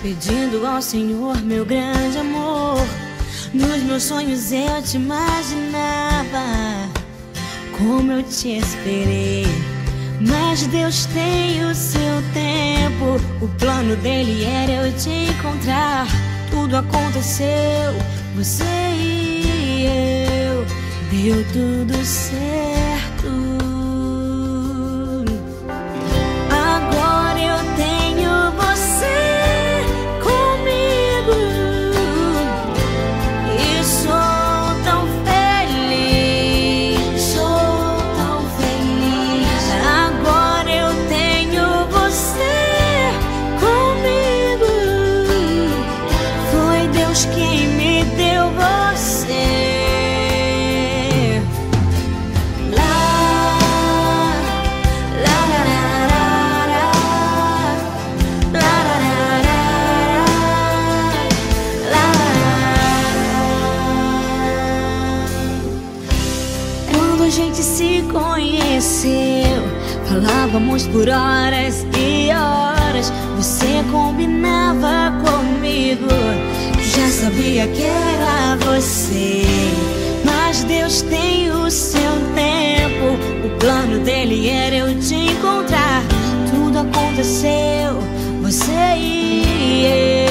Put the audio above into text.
pedindo ao Senhor meu grande amor. Nos meus sonhos eu te imaginava, como eu te esperei. Mas Deus tem o seu tempo, o plano dele era eu te encontrar. Tudo aconteceu, você e eu, deu tudo certo. Agora eu tenho você comigo e sou tão feliz, sou tão feliz. Agora eu tenho você comigo, foi Deus quem me deu você. A gente se conheceu, falávamos por horas e horas. Você combinava comigo, já sabia que era você. Mas Deus tem o seu tempo, o plano dele era eu te encontrar. Tudo aconteceu, você e eu.